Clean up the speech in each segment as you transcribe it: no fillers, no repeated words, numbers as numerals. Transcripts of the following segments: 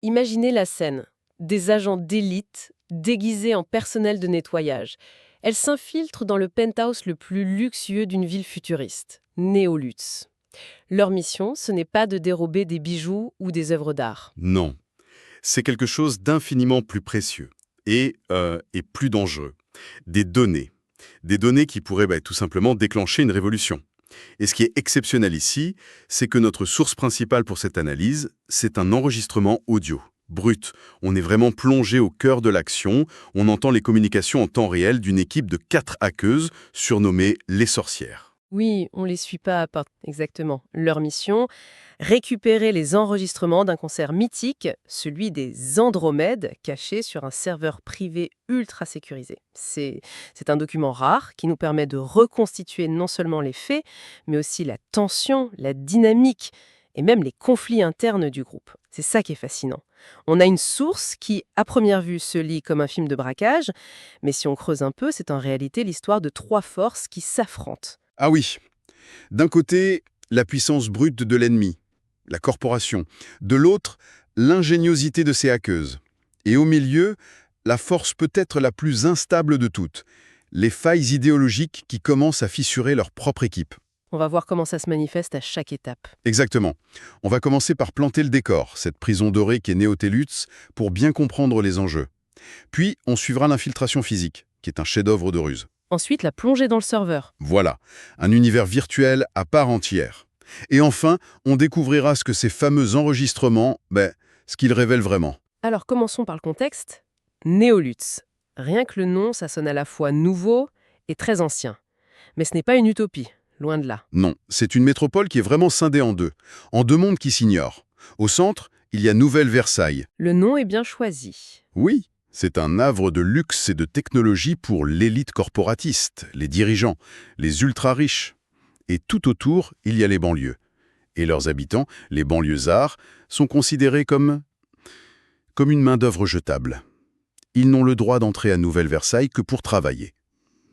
Imaginez la scène. Des agents d'élite déguisés en personnel de nettoyage. Elles s'infiltrent dans le penthouse le plus luxueux d'une ville futuriste, Néolutz. Leur mission, ce n'est pas de dérober des bijoux ou des œuvres d'art. Non, c'est quelque chose d'infiniment plus précieux et plus dangereux. Des données. Des données qui pourraient tout simplement déclencher une révolution. Et ce qui est exceptionnel ici, c'est que notre source principale pour cette analyse, c'est un enregistrement audio. Brut. On est vraiment plongé au cœur de l'action. On entend les communications en temps réel d'une équipe de 4 hackeuses surnommées les sorcières. Oui, on les suit pas à pas. Exactement. Leur mission, récupérer les enregistrements d'un concert mythique, celui des Andromèdes, caché sur un serveur privé ultra sécurisé. C'est un document rare qui nous permet de reconstituer non seulement les faits, mais aussi la tension, la dynamique et même les conflits internes du groupe. C'est ça qui est fascinant. On a une source qui, à première vue, se lit comme un film de braquage, mais si on creuse un peu, c'est en réalité l'histoire de 3 forces qui s'affrontent. Ah oui. D'un côté, la puissance brute de l'ennemi, la corporation. De l'autre, l'ingéniosité de ses hackeuses. Et au milieu, la force peut-être la plus instable de toutes, les failles idéologiques qui commencent à fissurer leur propre équipe. On va voir comment ça se manifeste à chaque étape. Exactement. On va commencer par planter le décor, cette prison dorée qui est Néolutz, pour bien comprendre les enjeux. Puis, on suivra l'infiltration physique, qui est un chef-d'œuvre de ruse. Ensuite, la plongée dans le serveur. Voilà, un univers virtuel à part entière. Et enfin, on découvrira ce que ces fameux enregistrements, ce qu'ils révèlent vraiment. Alors, commençons par le contexte. Néolutz. Rien que le nom, ça sonne à la fois nouveau et très ancien. Mais ce n'est pas une utopie, loin de là. Non, c'est une métropole qui est vraiment scindée en deux mondes qui s'ignorent. Au centre, il y a Nouvelle-Versailles. Le nom est bien choisi. Oui, c'est un havre de luxe et de technologie pour l'élite corporatiste, les dirigeants, les ultra-riches. Et tout autour, il y a les banlieues. Et leurs habitants, les banlieusards, sont considérés comme une main-d'œuvre jetable. Ils n'ont le droit d'entrer à Nouvelle-Versailles que pour travailler.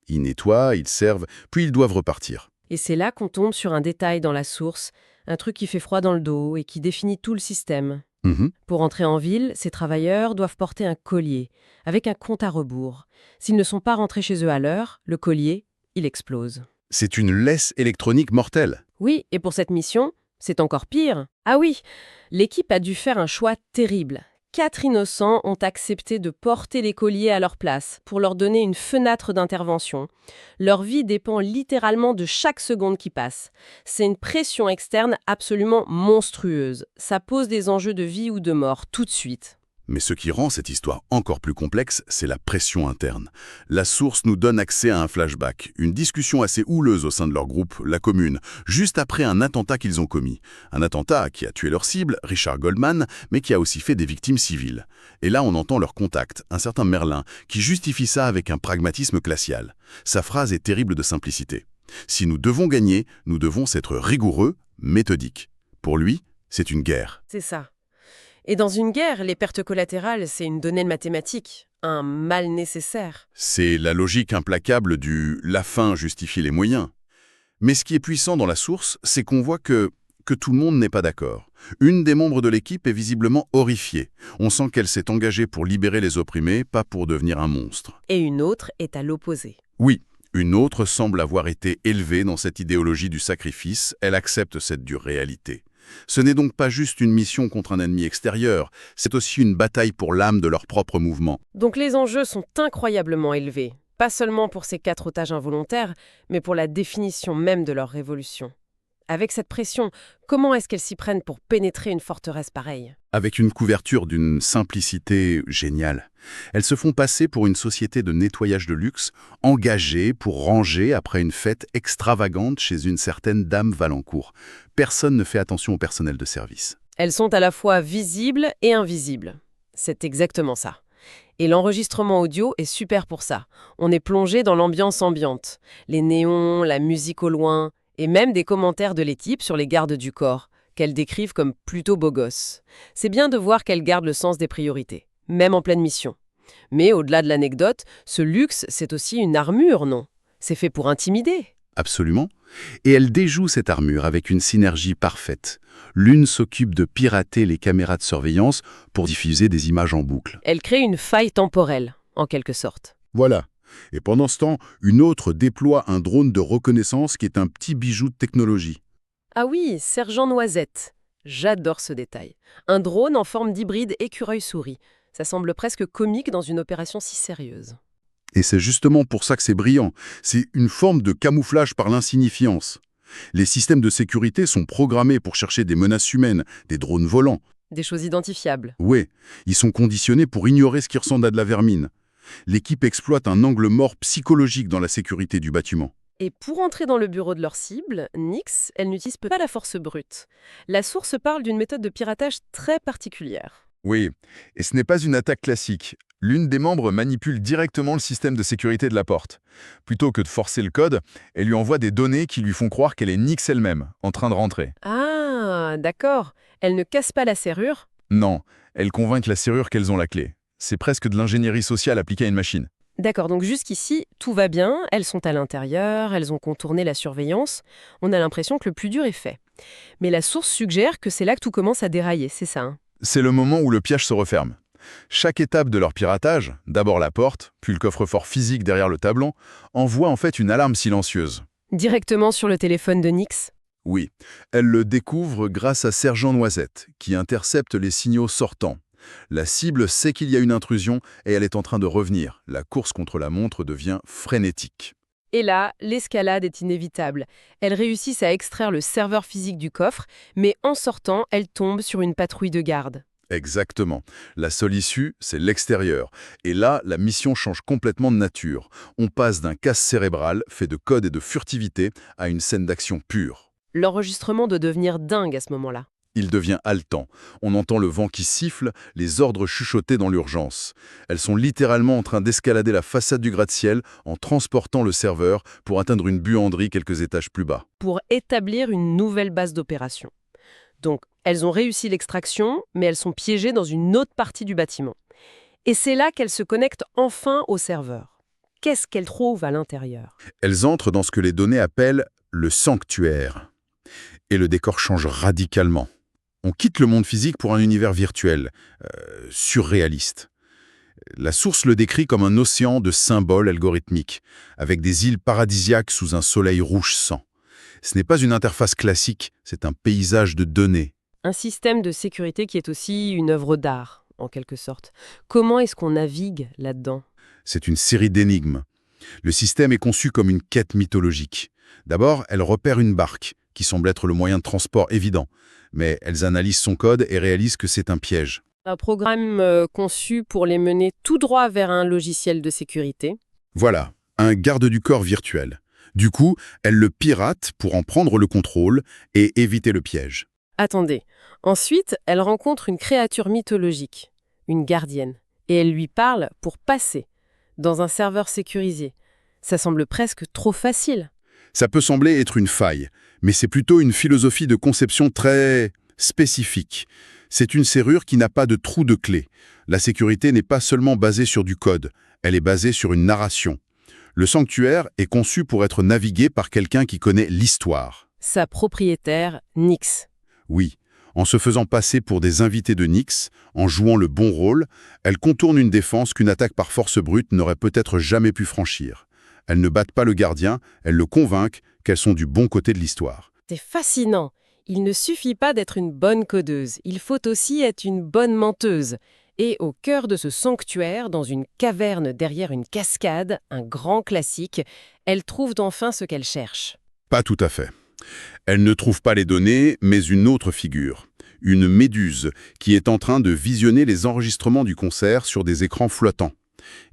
Ils nettoient, ils servent, puis ils doivent repartir. Et c'est là qu'on tombe sur un détail dans la source, un truc qui fait froid dans le dos et qui définit tout le système. Mhm. Pour entrer en ville, ces travailleurs doivent porter un collier, avec un compte à rebours. S'ils ne sont pas rentrés chez eux à l'heure, le collier, il explose. C'est une laisse électronique mortelle. Oui, et pour cette mission, c'est encore pire. Ah oui, l'équipe a dû faire un choix terrible. 4 innocents ont accepté de porter les colliers à leur place pour leur donner une fenêtre d'intervention. Leur vie dépend littéralement de chaque seconde qui passe. C'est une pression externe absolument monstrueuse. Ça pose des enjeux de vie ou de mort tout de suite. Mais ce qui rend cette histoire encore plus complexe, c'est la pression interne. La source nous donne accès à un flashback, une discussion assez houleuse au sein de leur groupe, la Commune, juste après un attentat qu'ils ont commis. Un attentat qui a tué leur cible, Richard Goldman, mais qui a aussi fait des victimes civiles. Et là, on entend leur contact, un certain Merlin, qui justifie ça avec un pragmatisme glacial. Sa phrase est terrible de simplicité. Si nous devons gagner, nous devons être rigoureux, méthodiques. Pour lui, c'est une guerre. C'est ça. Et dans une guerre, les pertes collatérales, c'est une donnée de mathématiques, un mal nécessaire. C'est la logique implacable du « la fin justifie les moyens ». Mais ce qui est puissant dans la source, c'est qu'on voit que tout le monde n'est pas d'accord. Une des membres de l'équipe est visiblement horrifiée. On sent qu'elle s'est engagée pour libérer les opprimés, pas pour devenir un monstre. Et une autre est à l'opposé. Oui, une autre semble avoir été élevée dans cette idéologie du sacrifice, elle accepte cette dure réalité. Ce n'est donc pas juste une mission contre un ennemi extérieur, c'est aussi une bataille pour l'âme de leur propre mouvement. Donc les enjeux sont incroyablement élevés, pas seulement pour ces 4 otages involontaires, mais pour la définition même de leur révolution. Avec cette pression, comment est-ce qu'elles s'y prennent pour pénétrer une forteresse pareille ? Avec une couverture d'une simplicité géniale. Elles se font passer pour une société de nettoyage de luxe, engagée pour ranger après une fête extravagante chez une certaine dame Valancourt. Personne ne fait attention au personnel de service. Elles sont à la fois visibles et invisibles. C'est exactement ça. Et l'enregistrement audio est super pour ça. On est plongé dans l'ambiance ambiante. Les néons, la musique au loin, et même des commentaires de l'équipe sur les gardes du corps, qu'elles décrivent comme plutôt beaux gosses. C'est bien de voir qu'elles gardent le sens des priorités, même en pleine mission. Mais au-delà de l'anecdote, ce luxe, c'est aussi une armure, non ? C'est fait pour intimider. Absolument. Et elle déjoue cette armure avec une synergie parfaite. L'une s'occupe de pirater les caméras de surveillance pour diffuser des images en boucle. Elle crée une faille temporelle, en quelque sorte. Voilà. Et pendant ce temps, une autre déploie un drone de reconnaissance qui est un petit bijou de technologie. Ah oui, Sergent Noisette. J'adore ce détail. Un drone en forme d'hybride écureuil-souris. Ça semble presque comique dans une opération si sérieuse. Et c'est justement pour ça que c'est brillant. C'est une forme de camouflage par l'insignifiance. Les systèmes de sécurité sont programmés pour chercher des menaces humaines, des drones volants. Des choses identifiables. Oui, ils sont conditionnés pour ignorer ce qui ressemble à de la vermine. L'équipe exploite un angle mort psychologique dans la sécurité du bâtiment. Et pour entrer dans le bureau de leur cible, Nyx, elle n'utilise pas la force brute. La source parle d'une méthode de piratage très particulière. Oui, et ce n'est pas une attaque classique. L'une des membres manipule directement le système de sécurité de la porte. Plutôt que de forcer le code, elle lui envoie des données qui lui font croire qu'elle est Nyx elle-même, en train de rentrer. Ah, d'accord. Elle ne casse pas la serrure. Non, elle convainc la serrure qu'elles ont la clé. C'est presque de l'ingénierie sociale appliquée à une machine. D'accord, donc jusqu'ici, tout va bien. Elles sont à l'intérieur, elles ont contourné la surveillance. On a l'impression que le plus dur est fait. Mais la source suggère que c'est là que tout commence à dérailler, c'est ça, hein? C'est le moment où le piège se referme. Chaque étape de leur piratage, d'abord la porte, puis le coffre-fort physique derrière le tableau, envoie en fait une alarme silencieuse. Directement sur le téléphone de Nyx. Oui, elle le découvre grâce à Sergent Noisette, qui intercepte les signaux sortants. La cible sait qu'il y a une intrusion et elle est en train de revenir. La course contre la montre devient frénétique. Et là, l'escalade est inévitable. Elles réussissent à extraire le serveur physique du coffre, mais en sortant, elles tombent sur une patrouille de garde. Exactement. La seule issue, c'est l'extérieur. Et là, la mission change complètement de nature. On passe d'un casse cérébral, fait de code et de furtivité, à une scène d'action pure. L'enregistrement doit devenir dingue à ce moment-là. Il devient haletant. On entend le vent qui siffle, les ordres chuchotés dans l'urgence. Elles sont littéralement en train d'escalader la façade du gratte-ciel en transportant le serveur pour atteindre une buanderie quelques étages plus bas. Pour établir une nouvelle base d'opération. Donc, elles ont réussi l'extraction, mais elles sont piégées dans une autre partie du bâtiment. Et c'est là qu'elles se connectent enfin au serveur. Qu'est-ce qu'elles trouvent à l'intérieur? Elles entrent dans ce que les données appellent le sanctuaire. Et le décor change radicalement. On quitte le monde physique pour un univers virtuel, surréaliste. La source le décrit comme un océan de symboles algorithmiques, avec des îles paradisiaques sous un soleil rouge sang. Ce n'est pas une interface classique, c'est un paysage de données. Un système de sécurité qui est aussi une œuvre d'art, en quelque sorte. Comment est-ce qu'on navigue là-dedans? C'est une série d'énigmes. Le système est conçu comme une quête mythologique. D'abord, elle repère une barque, qui semble être le moyen de transport évident. Mais elles analysent son code et réalisent que c'est un piège. Un programme conçu pour les mener tout droit vers un logiciel de sécurité. Voilà, un garde du corps virtuel. Du coup, elles le piratent pour en prendre le contrôle et éviter le piège. Attendez. Ensuite, elle rencontre une créature mythologique, une gardienne, et elle lui parle pour passer, dans un serveur sécurisé. Ça semble presque trop facile. Ça peut sembler être une faille, mais c'est plutôt une philosophie de conception très spécifique. C'est une serrure qui n'a pas de trou de clé. La sécurité n'est pas seulement basée sur du code, elle est basée sur une narration. Le sanctuaire est conçu pour être navigué par quelqu'un qui connaît l'histoire. Sa propriétaire, Nyx. Oui, en se faisant passer pour des invités de Nyx, en jouant le bon rôle, elle contourne une défense qu'une attaque par force brute n'aurait peut-être jamais pu franchir. Elles ne battent pas le gardien, elles le convainquent qu'elles sont du bon côté de l'histoire. C'est fascinant. Il ne suffit pas d'être une bonne codeuse, il faut aussi être une bonne menteuse. Et au cœur de ce sanctuaire, dans une caverne derrière une cascade, un grand classique, elles trouvent enfin ce qu'elles cherchent. Pas tout à fait. Elles ne trouvent pas les données, mais une autre figure. Une méduse qui est en train de visionner les enregistrements du concert sur des écrans flottants.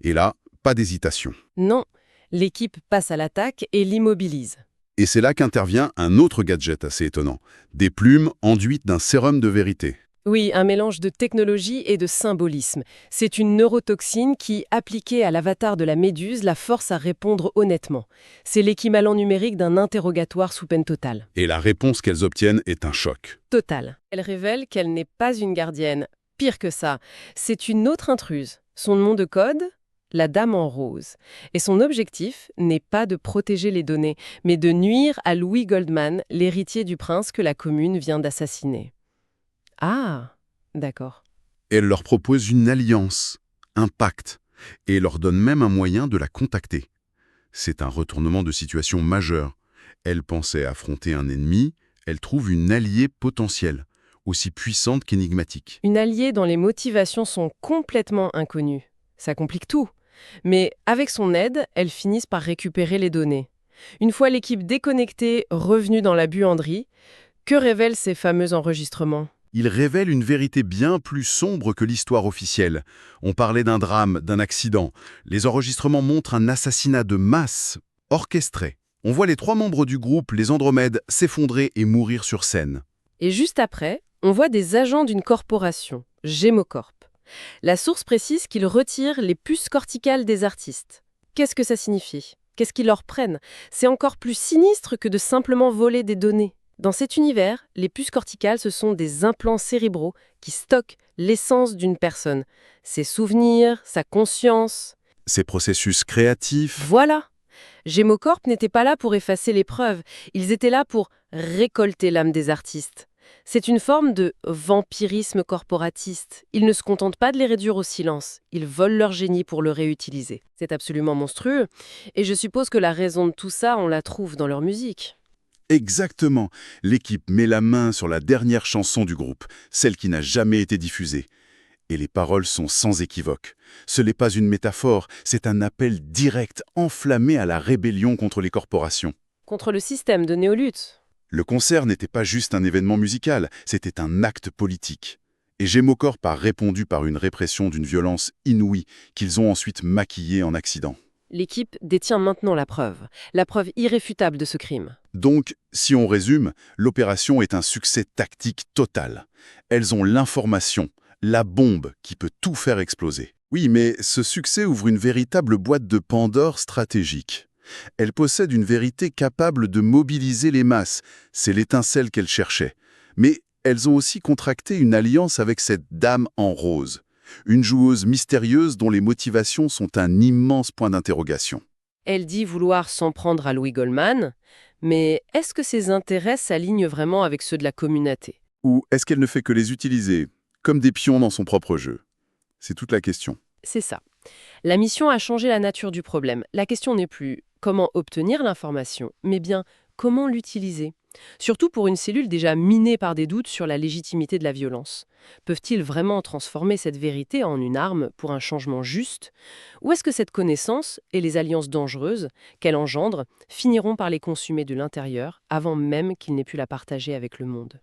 Et là, pas d'hésitation. Non, l'équipe passe à l'attaque et l'immobilise. Et c'est là qu'intervient un autre gadget assez étonnant. Des plumes enduites d'un sérum de vérité. Oui, un mélange de technologie et de symbolisme. C'est une neurotoxine qui, appliquée à l'avatar de la méduse, la force à répondre honnêtement. C'est l'équivalent numérique d'un interrogatoire sous peine totale. Et la réponse qu'elles obtiennent est un choc. Total. Elle révèle qu'elle n'est pas une gardienne. Pire que ça, c'est une autre intruse. Son nom de code, la Dame en rose. Et son objectif n'est pas de protéger les données, mais de nuire à Louis Goldman, l'héritier du prince que la commune vient d'assassiner. Ah, d'accord. Elle leur propose une alliance, un pacte, et leur donne même un moyen de la contacter. C'est un retournement de situation majeur. Elle pensait affronter un ennemi, elle trouve une alliée potentielle, aussi puissante qu'énigmatique. Une alliée dont les motivations sont complètement inconnues. Ça complique tout. Mais avec son aide, elles finissent par récupérer les données. Une fois l'équipe déconnectée, revenue dans la buanderie, que révèlent ces fameux enregistrements ? Il révèle une vérité bien plus sombre que l'histoire officielle. On parlait d'un drame, d'un accident. Les enregistrements montrent un assassinat de masse, orchestré. On voit les 3 membres du groupe, les Andromèdes, s'effondrer et mourir sur scène. Et juste après, on voit des agents d'une corporation, Gemocorp. La source précise qu'ils retirent les puces corticales des artistes. Qu'est-ce que ça signifie ? Qu'est-ce qu'ils leur prennent ? C'est encore plus sinistre que de simplement voler des données. Dans cet univers, les puces corticales, ce sont des implants cérébraux qui stockent l'essence d'une personne. Ses souvenirs, sa conscience. Ces processus créatifs, Voilà. Gemocorp n'était pas là pour effacer les preuves. Ils étaient là pour récolter l'âme des artistes. C'est une forme de vampirisme corporatiste. Ils ne se contentent pas de les réduire au silence. Ils volent leur génie pour le réutiliser. C'est absolument monstrueux. Et je suppose que la raison de tout ça, on la trouve dans leur musique. exactement. L'équipe met la main sur la dernière chanson du groupe, celle qui n'a jamais été diffusée. Et les paroles sont sans équivoque. Ce n'est pas une métaphore, c'est un appel direct, enflammé à la rébellion contre les corporations. Contre le système de néolutte. Le concert n'était pas juste un événement musical, c'était un acte politique. Et Gemocorp a répondu par une répression d'une violence inouïe qu'ils ont ensuite maquillée en accident. L'équipe détient maintenant la preuve irréfutable de ce crime. Donc, si on résume, l'opération est un succès tactique total. Elles ont l'information, la bombe qui peut tout faire exploser. Oui, mais ce succès ouvre une véritable boîte de Pandore stratégique. Elle possède une vérité capable de mobiliser les masses. C'est l'étincelle qu'elles cherchaient. Mais elles ont aussi contracté une alliance avec cette dame en rose. Une joueuse mystérieuse dont les motivations sont un immense point d'interrogation. Elle dit vouloir s'en prendre à Louis Goldman, mais est-ce que ses intérêts s'alignent vraiment avec ceux de la communauté ? Ou est-ce qu'elle ne fait que les utiliser, comme des pions dans son propre jeu? C'est toute la question. C'est ça. La mission a changé la nature du problème. La question n'est plus comment obtenir l'information, mais bien comment l'utiliser. Surtout pour une cellule déjà minée par des doutes sur la légitimité de la violence. Peuvent-ils vraiment transformer cette vérité en une arme pour un changement juste ? Ou est-ce que cette connaissance et les alliances dangereuses qu'elle engendre finiront par les consumer de l'intérieur avant même qu'ils n'aient pu la partager avec le monde ?